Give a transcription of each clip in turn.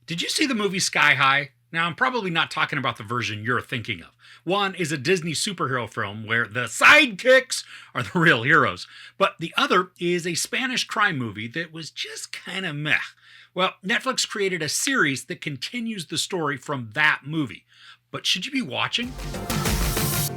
Did you see the movie Sky High? Now, I'm probably not talking about the version you're thinking of. One is a Disney superhero film where the sidekicks are the real heroes, but the other is a Spanish crime movie that was just kind of meh. Well, Netflix created a series that continues the story from that movie. But should you be watching?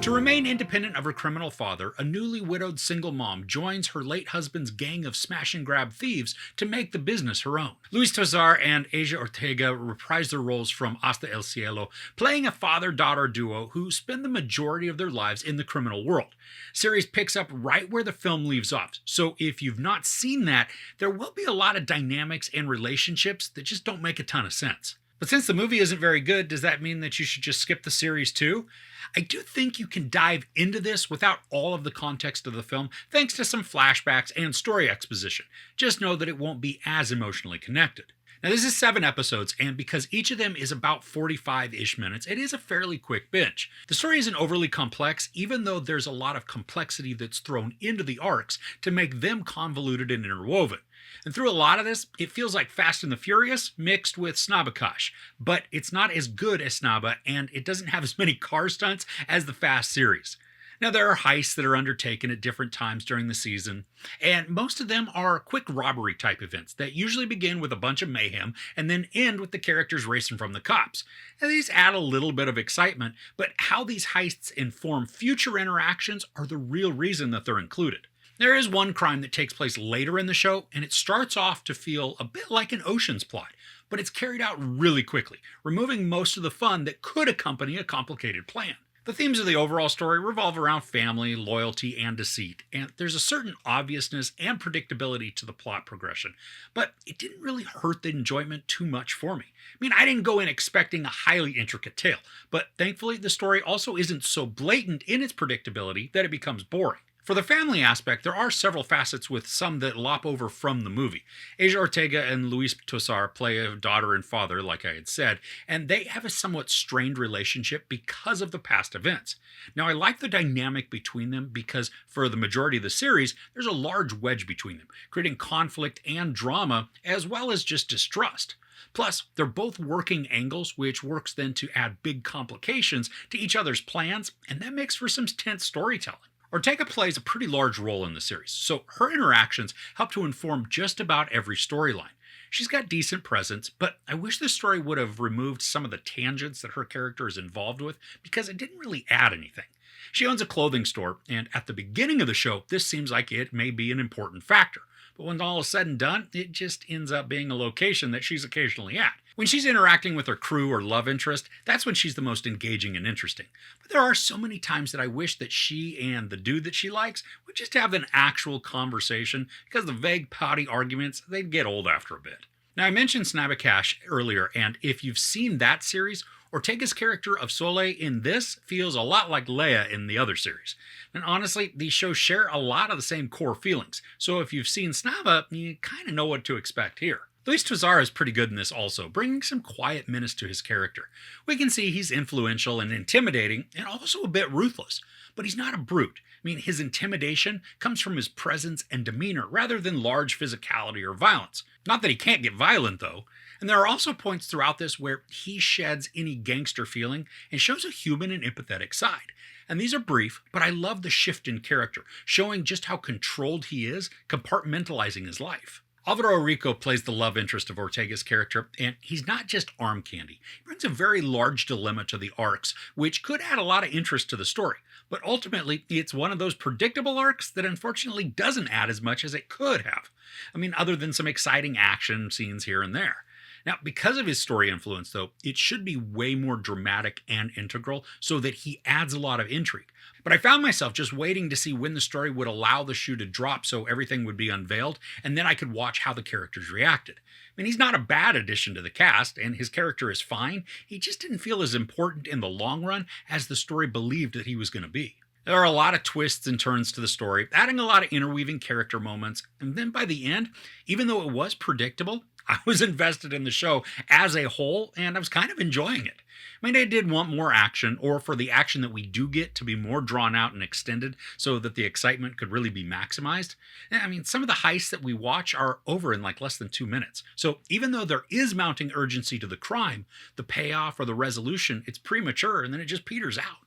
To remain independent of her criminal father, a newly widowed single mom joins her late husband's gang of smash and grab thieves to make the business her own. Luis Tosar and Asia Ortega reprise their roles from Hasta el Cielo, playing a father-daughter duo who spend the majority of their lives in the criminal world. Series picks up right where the film leaves off, so if you've not seen that, there will be a lot of dynamics and relationships that just don't make a ton of sense. But since the movie isn't very good, does that mean that you should just skip the series too? I do think you can dive into this without all of the context of the film, thanks to some flashbacks and story exposition. Just know that it won't be as emotionally connected. Now, this is 7 episodes, and because each of them is about 45-ish minutes, it is a fairly quick binge. The story isn't overly complex, even though there's a lot of complexity that's thrown into the arcs to make them convoluted and interwoven. And through a lot of this, it feels like Fast and the Furious mixed with Snabbakash, but it's not as good as Snabba, and it doesn't have as many car stunts as the Fast series. Now, there are heists that are undertaken at different times during the season, and most of them are quick robbery type events that usually begin with a bunch of mayhem and then end with the characters racing from the cops. Now, these add a little bit of excitement, but how these heists inform future interactions are the real reason that they're included. There is one crime that takes place later in the show, and it starts off to feel a bit like an Ocean's plot, but it's carried out really quickly, removing most of the fun that could accompany a complicated plan. The themes of the overall story revolve around family, loyalty, and deceit, and there's a certain obviousness and predictability to the plot progression, but it didn't really hurt the enjoyment too much for me. I mean, I didn't go in expecting a highly intricate tale, but thankfully the story also isn't so blatant in its predictability that it becomes boring. For the family aspect, there are several facets with some that lop over from the movie. Asia Ortega and Luis Tosar play a daughter and father, like I had said, and they have a somewhat strained relationship because of the past events. Now, I like the dynamic between them because for the majority of the series, there's a large wedge between them, creating conflict and drama, as well as just distrust. Plus, they're both working angles, which works then to add big complications to each other's plans, and that makes for some tense storytelling. Ortega plays a pretty large role in the series, so her interactions help to inform just about every storyline. She's got decent presence, but I wish this story would have removed some of the tangents that her character is involved with because it didn't really add anything. She owns a clothing store, and at the beginning of the show, this seems like it may be an important factor. But when all is said and done, it just ends up being a location that she's occasionally at. When she's interacting with her crew or love interest, that's when she's the most engaging and interesting. But there are so many times that I wish that she and the dude that she likes would just have an actual conversation because the vague, pouty arguments, they'd get old after a bit. Now, I mentioned Snabbakash earlier, and if you've seen that series, Ortega's character of Soleil in this feels a lot like Leia in the other series. And honestly, these shows share a lot of the same core feelings, so if you've seen Snabba, you kind of know what to expect here. Luis Tosar is pretty good in this also, bringing some quiet menace to his character. We can see he's influential and intimidating, and also a bit ruthless, but he's not a brute. I mean, his intimidation comes from his presence and demeanor rather than large physicality or violence. Not that he can't get violent, though. And there are also points throughout this where he sheds any gangster feeling and shows a human and empathetic side. And these are brief, but I love the shift in character, showing just how controlled he is, compartmentalizing his life. Alvaro Rico plays the love interest of Ortega's character, and he's not just arm candy. He brings a very large dilemma to the arcs, which could add a lot of interest to the story. But ultimately, it's one of those predictable arcs that unfortunately doesn't add as much as it could have. I mean, other than some exciting action scenes here and there. Now, because of his story influence, though, it should be way more dramatic and integral so that he adds a lot of intrigue. But I found myself just waiting to see when the story would allow the shoe to drop so everything would be unveiled, and then I could watch how the characters reacted. I mean, he's not a bad addition to the cast, and his character is fine. He just didn't feel as important in the long run as the story believed that he was going to be. There are a lot of twists and turns to the story, adding a lot of interweaving character moments, and then by the end, even though it was predictable, I was invested in the show as a whole, and I was kind of enjoying it. I mean, I did want more action, or for the action that we do get to be more drawn out and extended so that the excitement could really be maximized. I mean, some of the heists that we watch are over in like less than 2 minutes. So even though there is mounting urgency to the crime, the payoff or the resolution, it's premature and then it just peters out.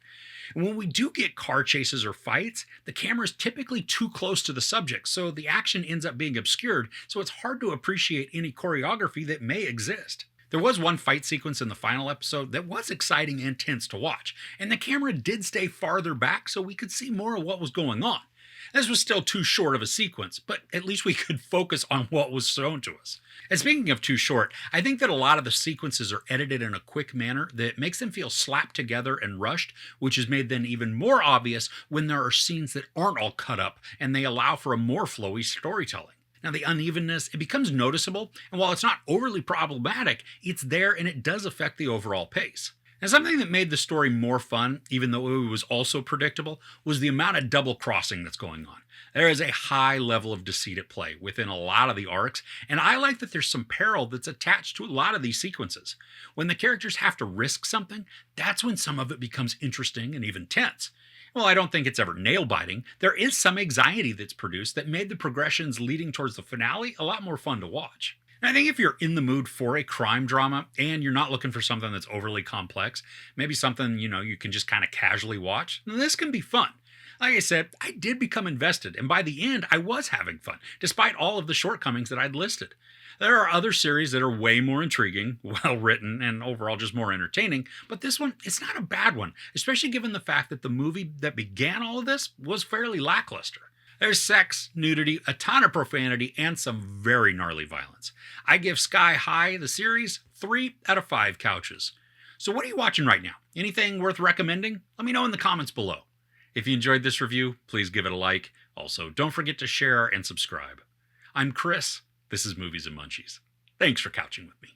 And when we do get car chases or fights, the camera is typically too close to the subject, so the action ends up being obscured, so it's hard to appreciate any choreography that may exist. There was one fight sequence in the final episode that was exciting and tense to watch, and the camera did stay farther back so we could see more of what was going on. This was still too short of a sequence, but at least we could focus on what was shown to us. And speaking of too short, I think that a lot of the sequences are edited in a quick manner that makes them feel slapped together and rushed, which is made then even more obvious when there are scenes that aren't all cut up and they allow for a more flowy storytelling. Now, the unevenness, it becomes noticeable, and while it's not overly problematic, it's there and it does affect the overall pace. Now, something that made the story more fun, even though it was also predictable, was the amount of double crossing that's going on. There is a high level of deceit at play within a lot of the arcs, and I like that there's some peril that's attached to a lot of these sequences. When the characters have to risk something, that's when some of it becomes interesting and even tense. Well, I don't think it's ever nail-biting. There is some anxiety that's produced that made the progressions leading towards the finale a lot more fun to watch. And I think if you're in the mood for a crime drama and you're not looking for something that's overly complex, maybe something, you can just kind of casually watch, then this can be fun. Like I said, I did become invested, and by the end, I was having fun, despite all of the shortcomings that I'd listed. There are other series that are way more intriguing, well written, and overall just more entertaining, but this one, it's not a bad one, especially given the fact that the movie that began all of this was fairly lackluster. There's sex, nudity, a ton of profanity, and some very gnarly violence. I give Sky High, the series, 3 out of 5 couches. So what are you watching right now? Anything worth recommending? Let me know in the comments below. If you enjoyed this review, please give it a like. Also, don't forget to share and subscribe. I'm Chris. This is Movies and Munchies. Thanks for couching with me.